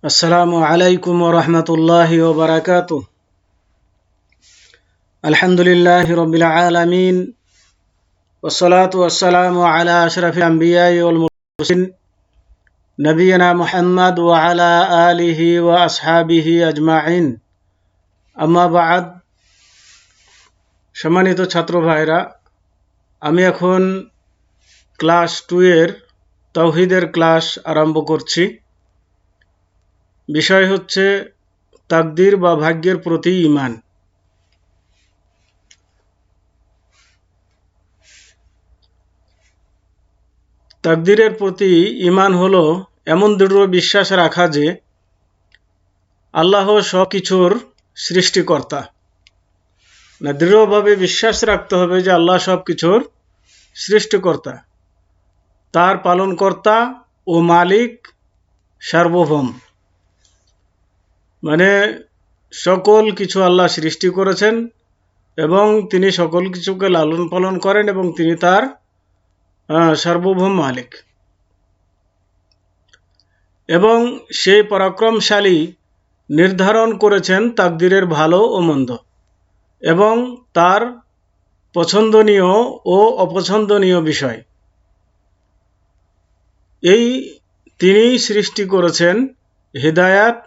আসসালামু আলাইকুম ওয়া রাহমাতুল্লাহি ওয়া বারাকাতুহু। আলহামদুলিল্লাহি রাব্বিল আলামিন ওয়াস সালাতু ওয়াস সালামু আলা আশরাফিল আমবিয়াই ওয়াল মুরসালিন নবিয়িনা মুহাম্মদ ওয়া আলা আলিহি ওয়া আসহাবিহি আজমাইন। আম্মা বা'দ। সম্মানিত ছাত্র ভাইরা, আমি এখন ক্লাস 2 এর তাওহীদের ক্লাস আরম্ভ করছি। বিষয় হচ্ছে তাকদীর বা ভাগ্যের প্রতি ঈমান। তাকদীরের প্রতি ঈমান হলো এমন দৃঢ় বিশ্বাস রাখা যে আল্লাহ সব কিছুর সৃষ্টিকর্তা। দৃঢ়ভাবে বিশ্বাস রাখতে হবে যে আল্লাহ সব কিছুর সৃষ্টিকর্তা, তার পালনকর্তা ও মালিক, সার্বভৌম। মানে সকল কিছু আল্লাহ সৃষ্টি করেছেন এবং তিনি সকল কিছুকে লালন পালন করেন এবং তিনি তার সার্বভৌম মালিক। এবং সেই পরাক্রমশালী নির্ধারণ করেছেন তাকদীরের ভালো ও মন্দ এবং তার পছন্দনীয় ও অপছন্দনীয় বিষয়। এই তিনি সৃষ্টি করেছেন হিদায়াত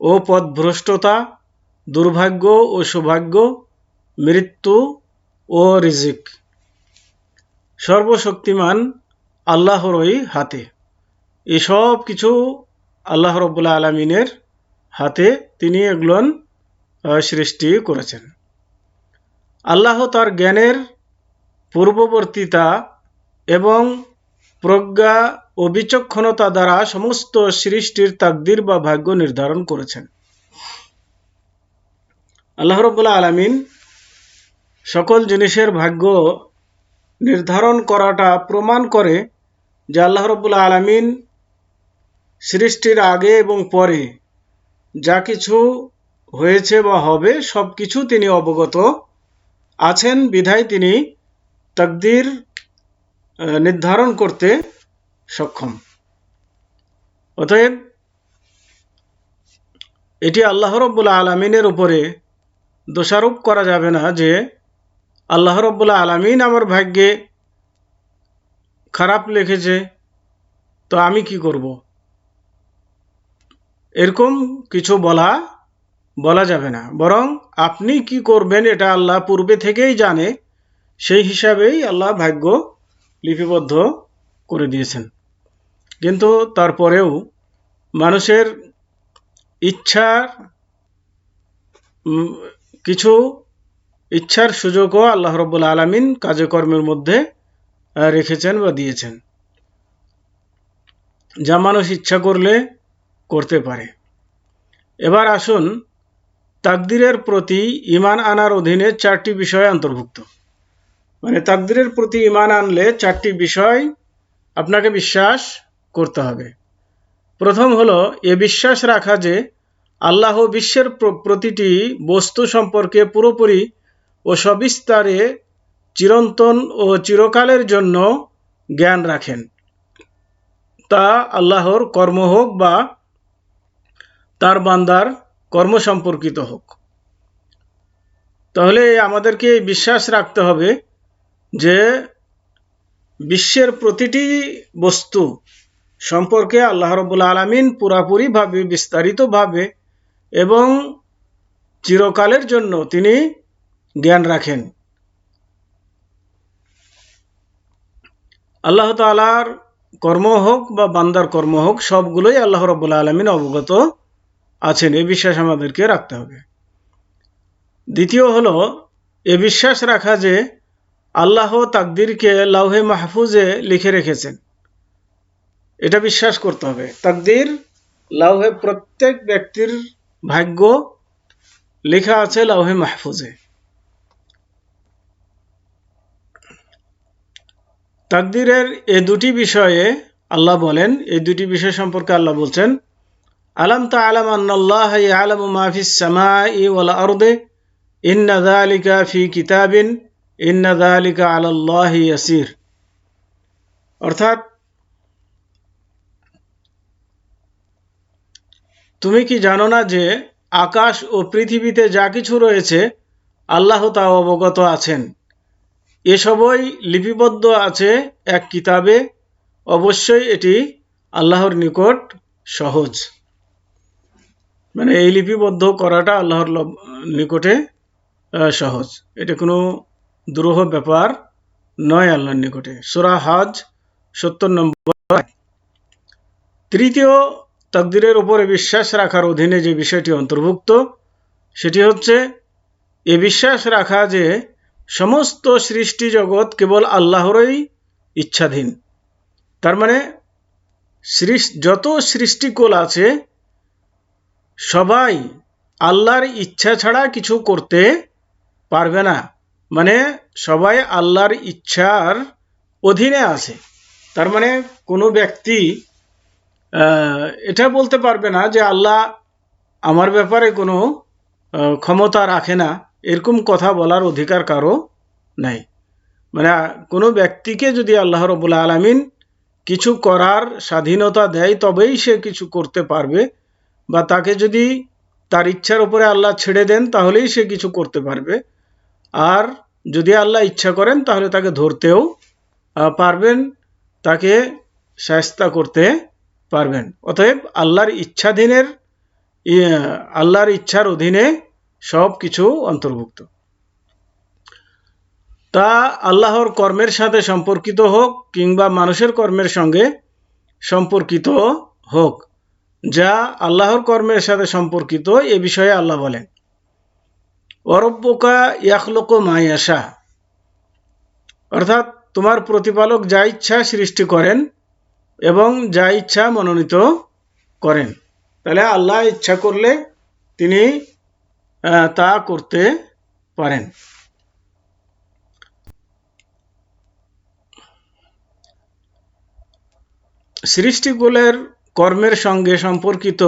ও পথভ্রষ্টতা, দুর্ভাগ্য ও সৌভাগ্য, মৃত্যু ও রিজিক। সর্বশক্তিমান আল্লাহরই হাতে। এসব কিছু আল্লাহ রাব্বুল আলামিনের হাতে, তিনি এগুলো সৃষ্টি করেছেন। আল্লাহ তার জ্ঞানের পূর্ববর্তীতা এবং প্রজ্ঞা ও বিচক্ষণতা দ্বারা সমস্ত সৃষ্টির তাকদীর বা ভাগ্য নির্ধারণ করেছেন। আল্লাহ রাব্বুল আলামিন সকল জিনিসের ভাগ্য নির্ধারণ করাটা প্রমাণ করে যে আল্লাহ রাব্বুল আলামিন সৃষ্টির আগে এবং পরে যা কিছু হয়েছে বা হবে সব কিছু তিনি অবগত আছেন, বিধায় তিনি তাকদীর নির্ধারণ করতে সক্ষম। অতএব এটি আল্লাহ রাব্বুল আলামিনের উপরে দোষারোপ করা যাবে না যে আল্লাহ রাব্বুল আলামিন আমার ভাগ্যে খারাপ লিখেছে, তো আমি কি করব, এরকম কিছু বলা যাবে না। বরং আপনি কি করবেন এটা আল্লাহ পূর্বে থেকেই জানে, সেই হিসাবেই আল্লাহ ভাগ্য লিপিবদ্ধ করে দিয়েছেন। কিন্তু তারপরেও মানুষের কিছু ইচ্ছার সুযোগও আল্লাহ রাব্বুল আলামিন কাজে কর্মের মধ্যে রেখেছেন বা দিয়েছেন, যা মানুষ ইচ্ছা করলে করতে পারে। এবার আসুন, তাকদীরের প্রতি ঈমান আনার অধীনে 4টি বিষয় অন্তর্ভুক্ত। মানে তাকদীরের প্রতি ঈমান আনলে 4টি বিষয় আপনাকে বিশ্বাস করতে হবে। প্রথম হলো এ বিশ্বাস রাখা যে আল্লাহ বিশ্বের প্রতিটি বস্তু সম্পর্কে পুরোপুরি ও সবিস্তারে চিরন্তন ও চিরকালের জন্য জ্ঞান রাখেন, তা আল্লাহর কর্ম হোক বা তার বান্দার কর্ম সম্পর্কিত হোক। তাহলে আমাদেরকে বিশ্বাস রাখতে হবে যে বিশ্বের প্রতিটি বস্তু সম্পর্কে আল্লাহ রাব্বুল আলামিন পুরাপুরিভাবে, বিস্তারিতভাবে এবং চিরকালের জন্য তিনি জ্ঞান রাখেন। আল্লাহ তাআলার কর্ম হোক বা বান্দার কর্ম হোক, সবগুলোই আল্লাহ রাব্বুল আলামিন অবগত আছেন, এই বিশ্বাস আমাদেরকে রাখতে হবে। দ্বিতীয় হলো এ বিশ্বাস রাখা যে আল্লাহ তাকদীরকে লাউহে মাহফুজে লিখে রেখেছেন। এটা বিশ্বাস করতে হবে। তাকদীর লাউহে, প্রত্যেক ব্যক্তির ভাগ্য লেখা আছে লাউহে মাহফুজে। তাকদীরের এই দুটি বিষয়ে আল্লাহ বলেন, এই দুটি বিষয় সম্পর্কে আল্লাহ বলছেন, আলাম তা'লাম আন্নাল্লাহা ইয়া'লামু মা ফিস সামাই ওয়াল আরদি ইন্না যালিকা ফি কিতাবিন ইন্না যালিকা আলাল্লাহি ইয়াসির। অর্থাৎ তুমি কি জানো না যে আকাশ ও পৃথিবীতে যা কিছু রয়েছে আল্লাহ তা অবগত আছেন। এসবই লিপিবদ্ধ আছে এক কিতাবে। অবশ্যই এটি আল্লাহর নিকট সহজ। মানে এই লিপিবদ্ধ করাটা আল্লাহর নিকটে সহজ। এটা কোনো দুরূহ ব্যাপার নয় আল্লাহর নিকটে। সূরা হজ 70 নম্বর। তৃতীয়, তাকদীরের উপরে বিশ্বাস রাখার অধীনে যে বিষয়টি অন্তর্ভুক্ত সেটি হচ্ছে এ বিশ্বাস রাখা যে সমস্ত সৃষ্টি জগৎ কেবল আল্লাহরই ইচ্ছাধীন। তার মানে যত সৃষ্টিকুল আছে সবাই আল্লাহর ইচ্ছা ছাড়া কিছু করতে পারবে না। মানে সবাই আল্লাহর ইচ্ছার অধীনে আছে। তার মানে কোনো ব্যক্তি এটা বলতে পারবে না যে আল্লাহ আমার ব্যাপারে কোনো ক্ষমতা রাখে না, এরকম কথা বলার অধিকার কারো নাই। মানে কোনো ব্যক্তিকে যদি আল্লাহ রাব্বুল আলামিন কিছু করার স্বাধীনতা দেয় তবেই সে কিছু করতে পারবে, বা তাকে যদি তার ইচ্ছার উপরে আল্লাহ ছেড়ে দেন তাহলেই সে কিছু করতে পারবে। আর যদি আল্লাহ ইচ্ছা করেন তাহলে তাকে ধরতেও পারবেন, তাকে শায়েস্তা করতে পারবেন। অতএব আল্লাহর ইচ্ছার অধীনে সব কিছু অন্তর্ভুক্ত। তা আল্লাহর কর্মের সাথে সম্পর্কিত হোক কিংবা মানুষের কর্মের সঙ্গে সম্পর্কিত হোক, যা আল্লাহর কর্মের সাথে সম্পর্কিত এ বিষয়ে আল্লাহ বলেন, ওয়ারাব্বুকা ইয়াখলুকু মা ইয়াশা, অর্থাৎ তোমার প্রতিপালক যা ইচ্ছা সৃষ্টি করেন এবং যা ইচ্ছা মনোনীত করেন। তাহলে আল্লাহ ইচ্ছা করলে তিনি তা করতে পারেন। সৃষ্টিকুলের কর্মের সঙ্গে সম্পর্কিত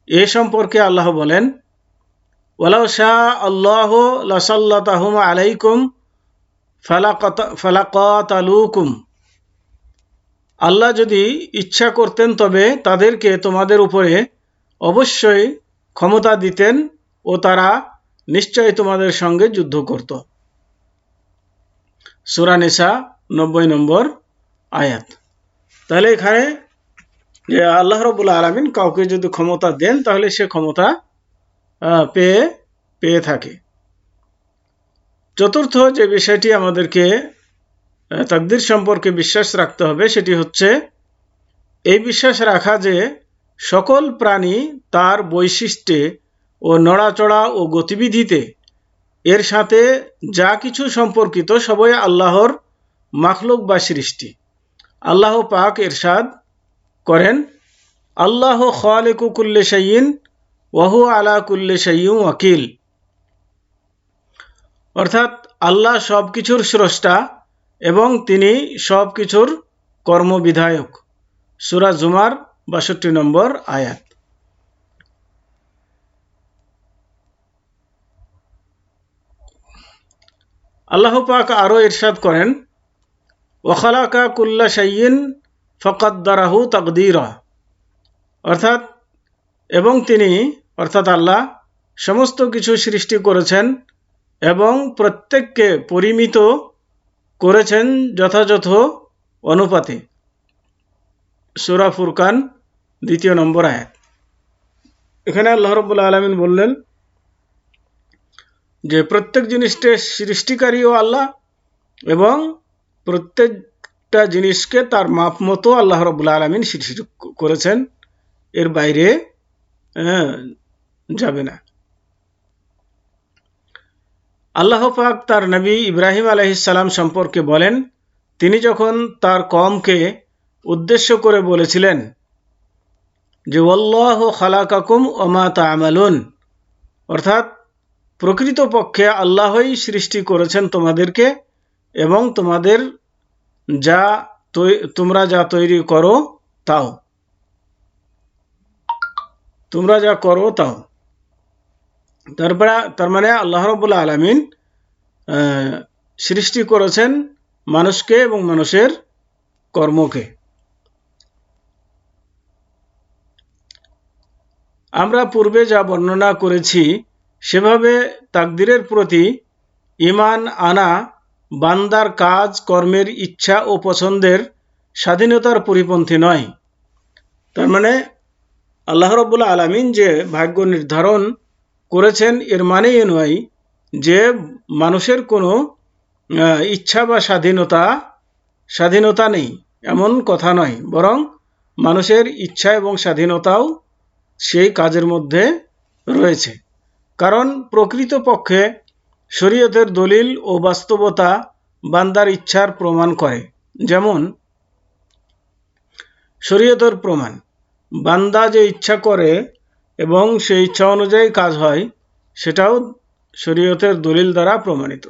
এ সম্পর্কে আল্লাহ বলেন, ওয়ালাউ শাআ আল্লাহু লাসাল্লাতাহুম আলাইকুম ফালাকাতালুকুম, আল্লাহ যদি ইচ্ছা করতেন তবে তাদেরকে তোমাদের উপরে অবশ্যই ক্ষমতা দিতেন ও তারা নিশ্চয়ই তোমাদের সঙ্গে যুদ্ধ করত। সূরা নিসা 90 নম্বর আয়াত। তাহলে এখানে যে আল্লাহ রাব্বুল আলামিন কাউকে যদি ক্ষমতা দেন তাহলে সে ক্ষমতা পেয়ে থাকে। চতুর্থ যে বিষয়টি আমাদেরকে তাকদীর সম্পর্কে বিশ্বাস রাখতে হবে সেটি হচ্ছে এই বিশ্বাস রাখা যে সকল প্রাণী তার বৈশিষ্ট্যে ও নড়াচড়া ও গতিবিধিতে এর সাথে যা কিছু সম্পর্কিত সবই আল্লাহর মাখলুক বা সৃষ্টি। আল্লাহ পাক ইরশাদ করেন, আল্লাহ খালিকু কুল্লি শাইইন ওয়া হুয়া আলা কুল্লি শাইইন ওয়াকিল, অর্থাৎ আল্লাহ সব কিছুর স্রষ্টা এবং তিনি সব কিছুর কর্মবিধায়ক। সূরা জুমার 62 নম্বর আয়াত। আল্লাহ পাক আরো ইরশাদ করেন, ওয়া খালাকা কুল্লা শাইইন ফাকাদ্দারাহু তাকদীরা, অর্থাৎ এবং তিনি অর্থাৎ আল্লাহ সমস্ত কিছু সৃষ্টি করেছেন এবং প্রত্যেককে পরিমিত করেছেন যথাযথ অনুপাতে। সূরা ফুরকান 2 নম্বর আয়াত। এখানে আল্লাহ রাব্বুল আলামিন বললেন যে প্রত্যেক জিনিসের সৃষ্টিকারীও আল্লাহ এবং প্রত্যেকটা জিনিসকে তার মাপ মতো আল্লাহ রাব্বুল আলামিন সৃষ্টি করেছেন, এর বাইরে যাবে না। আল্লাহ পাক তার নবী ইব্রাহিম আলাইহিস সালাম সম্পর্কে বলেন, তিনি যখন তার কওমকে উদ্দেশ্য করে বলেছিলেন যে ওয়াল্লাহু খালাকাকুম ওয়া মা তা'মালুন, অর্থাৎ প্রকৃতপক্ষে আল্লাহই সৃষ্টি করেছেন তোমাদেরকে এবং তোমরা যা তৈরি করো তাও, তোমরা যা করো তাও। তার মানে আল্লাহ রাব্বুল আলামিন সৃষ্টি করেছেন মানুষকে এবং মানুষের কর্মকে। আমরা পূর্বে যা বর্ণনা করেছি সেভাবে তাকদীরের প্রতি ঈমান আনা বান্দার কাজ কর্মের ইচ্ছা ও পছন্দের স্বাধীনতার পরিপন্থী নয়। তার মানে আল্লাহ রাব্বুল আলামিন যে ভাগ্য নির্ধারণ করেছেন এর মানে এ নয় যে মানুষের কোনো ইচ্ছা বা স্বাধীনতা নেই, এমন কথা নয়, বরং মানুষের ইচ্ছা এবং স্বাধীনতাও সেই কাজের মধ্যে রয়েছে। কারণ প্রকৃতপক্ষে শরীয়তের দলিল ও বাস্তবতা বান্দার ইচ্ছার প্রমাণ করে। যেমন শরীয়তের প্রমাণ, বান্দা যে ইচ্ছা করে এবং সেই ইচ্ছা অনুযায়ী কাজ হয়, সেটাও শরীয়তের দলিল দ্বারা প্রমাণিত।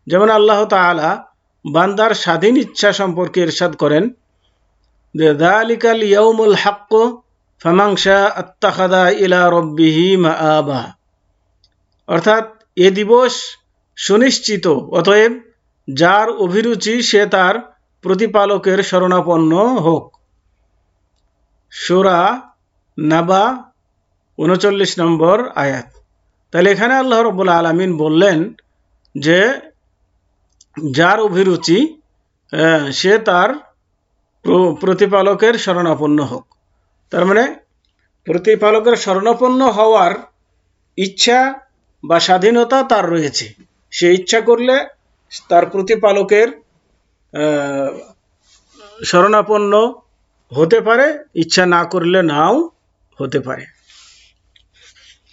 যেমন আল্লাহ তাআলা বান্দার স্বাধীন ইচ্ছা সম্পর্কে ইরশাদ করেন যে যালিকাল ইয়াউমুল হাক্ক ফামান শাআ আত্তাখাযা ইলা রাব্বিহি মাআবা, অর্থাৎ এ দিবস সুনিশ্চিত, অতএব যার অভিরুচি সে তার প্রতিপালকের শরণাপন্ন হোক। সূরা নাবা ৩৯ নম্বর আয়াত। তাহলে এখানে আল্লাহ রাব্বুল আলামিন বললেন যে যার অভিরুচি সে তার প্রতিপালকের শরণাপন্ন হোক। তার মানে প্রতিপালকের শরণাপন্ন হওয়ার ইচ্ছা বা স্বাধীনতা তার রয়েছে। সে ইচ্ছা করলে তার প্রতিপালকের শরণাপন্ন হতে পারে, ইচ্ছা না করলে নাও হতে পারে।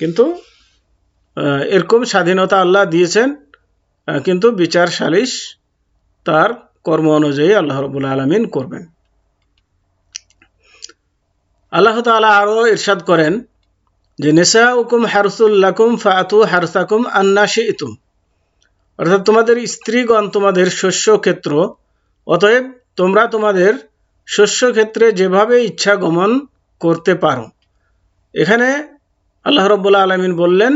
কিন্তু এরকম স্বাধীনতা আল্লাহ দিয়েছেন, কিন্তু বিচার সালিশ তার কর্ম অনুযায়ী আল্লাহ রাব্বুল আলামিন করবেন। আল্লাহ তাআলা আরো ইরশাদ করেন যে নিসাউকুম হারসুল লাকুম ফাতু হারসাকুম আন্না শি'তুম, অর্থাৎ তোমাদের স্ত্রীগণ তোমাদের শস্য ক্ষেত্র, অতএব তোমরা তোমাদের শস্য ক্ষেত্রে যেভাবে ইচ্ছা গমন করতে পারো। এখানে আল্লাহ রাব্বুল আলামিন বললেন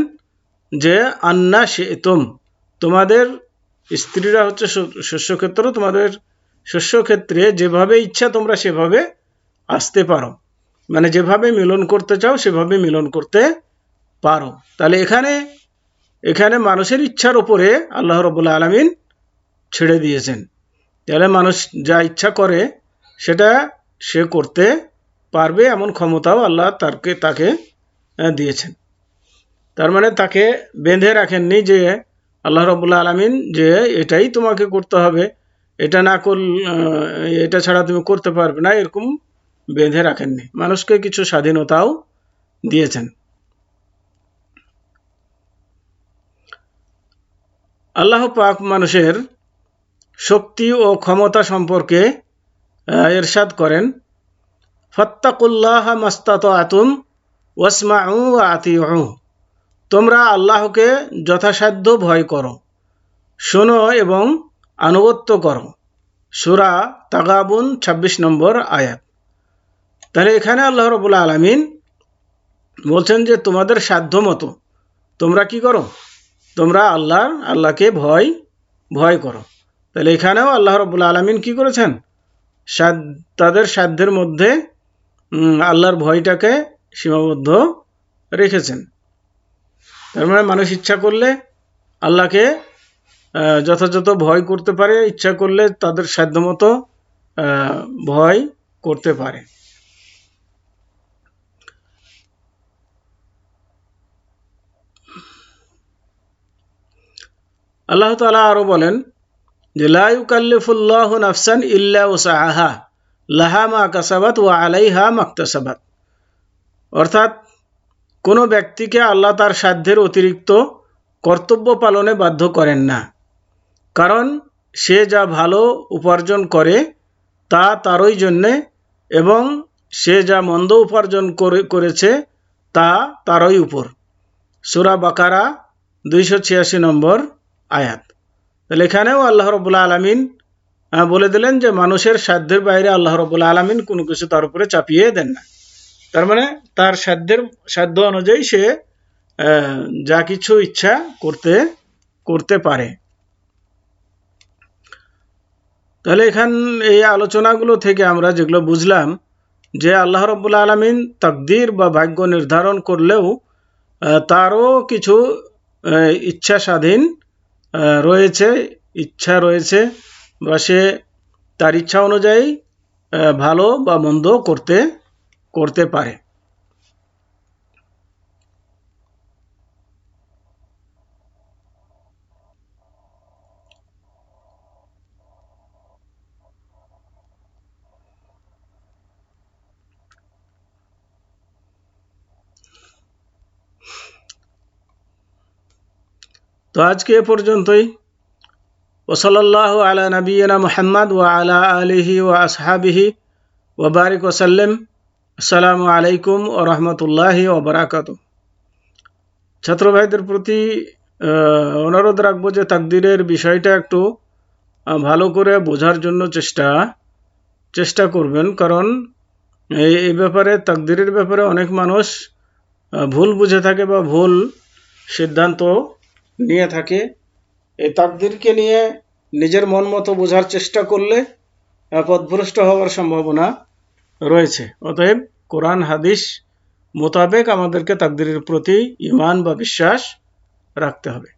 যে আন্না শি'তুম, তোমাদের স্ত্রীরা হচ্ছে শস্যক্ষেত্র, তোমাদের শস্যক্ষেত্রে যেভাবে ইচ্ছা তোমরা সেভাবে আসতে পারো, মানে যেভাবে মিলন করতে চাও সেভাবে মিলন করতে পারো। তাহলে এখানে মানুষের ইচ্ছার উপরে আল্লাহ রাব্বুল আলামিন ছেড়ে দিয়েছেন। তাহলে মানুষ যা ইচ্ছা করে সেটা সে করতে পারবে, এমন ক্ষমতাও আল্লাহ তাকে দিয়েছেন। তার মানে তাকে বেঁধে রাখেননি যে আল্লাহ রাব্বুল আলামিন যে এটাই তোমাকে করতে হবে, এটা না করলে এটা ছাড়া তুমি করতে পারবে না, এরকম বেঁধে রাখেননি। মানুষকে কিছু স্বাধীনতাও দিয়েছেন। আল্লাহ পাক মানুষের শক্তি ও ক্ষমতা সম্পর্কে ইরশাদ করেন ফাত্তাকুল্লাহা মাস্তাতাতুম ওয়াসমাউ ওয়া আতিউ, তোমরা আল্লাহকে যথাসাধ্য ভয় করো, শোনো এবং আনুগত্য করো। সূরা তাগাবুন ২৬ নম্বর আয়াত। তাহলে এখানে আল্লাহ রাব্বুল আলামিন বলছেন যে তোমাদের সাধ্য মতো তোমরা কি করো, তোমরা আল্লাহকে ভয় করো। তাহলে এখানেও আল্লাহ রাব্বুল আলামিন কি করেছেন, তাদের সাধ্যের মধ্যে আল্লাহর ভয়টাকে সীমাবদ্ধ রেখেছেন। তার মানে মানুষ ইচ্ছা করলে আল্লাহকে যথাযথ ভয় করতে পারে, ইচ্ছা করলে তাদের সাধ্যমতো ভয় করতে পারে। আল্লাহ তাআলা আরো বলেন যে লা ইউকাল্লিফুল্লাহু নাফসান ইল্লা উসআহা লাহা মা কাসাবাত ওয়া আলাইহা মাকতাসাবাত, অর্থাৎ কোনো ব্যক্তিকে আল্লাহ তার সাধ্যের অতিরিক্ত কর্তব্য পালনে বাধ্য করেন না, কারণ সে যা ভালো উপার্জন করে তা তারই জন্যে এবং সে যা মন্দ উপার্জন করেছে তা তারই উপর। সূরা বাকারা ২৮৬ নম্বর আয়াত। তাহলে এখানেও আল্লাহ রাব্বুল আলামিন বলে দিলেন যে মানুষের সাধ্যের বাইরে আল্লাহ রাব্বুল আলামিন কোনো কিছু তার উপরে চাপিয়ে দেন না। তার মানে তার সাধ্য অনুযায়ী সে যা কিছু ইচ্ছা করতে পারে। তাহলে এই আলোচনাগুলো থেকে আমরা যেগুলো বুঝলাম যে আল্লাহ রাব্বুল আলামিন তাকদীর বা ভাগ্য নির্ধারণ করলেও তারও কিছু ইচ্ছা স্বাধীন ইচ্ছা রয়েছে, বা সে তার ইচ্ছা অনুযায়ী ভালো বা মন্দ করতে পারে। তো আজকে এ পর্যন্তই। ওসল্লাল্লাহু আলা নবিয়িনা মুহাম্মদ ওয়া আলা আলিহি ওয়া আসহাবিহি ওয়া বারিক ওয়া সাল্লাম। আসসালামু আলাইকুম ওয়া রাহমাতুল্লাহি ওয়া বারাকাতুহু। ছাত্র ভাইদের প্রতি অনুরোধ রাখবো যে তাকদীরের বিষয়টা একটু ভালো করে বোঝার জন্য চেষ্টা করবেন, কারণ এই ব্যাপারে, তাকদীরের ব্যাপারে অনেক মানুষ ভুল বুঝে থাকে বা ভুল সিদ্ধান্ত নিয়ে থাকে। এই তাকদীরকে নিয়ে নিজের মন মতো বোঝার চেষ্টা করলে পথভ্রষ্ট হওয়ার সম্ভাবনা রয়েছে। অতএব কোরআন হাদিস মোতাবেক আমাদেরকে তাকদীরের প্রতি ঈমান বা বিশ্বাস রাখতে হবে।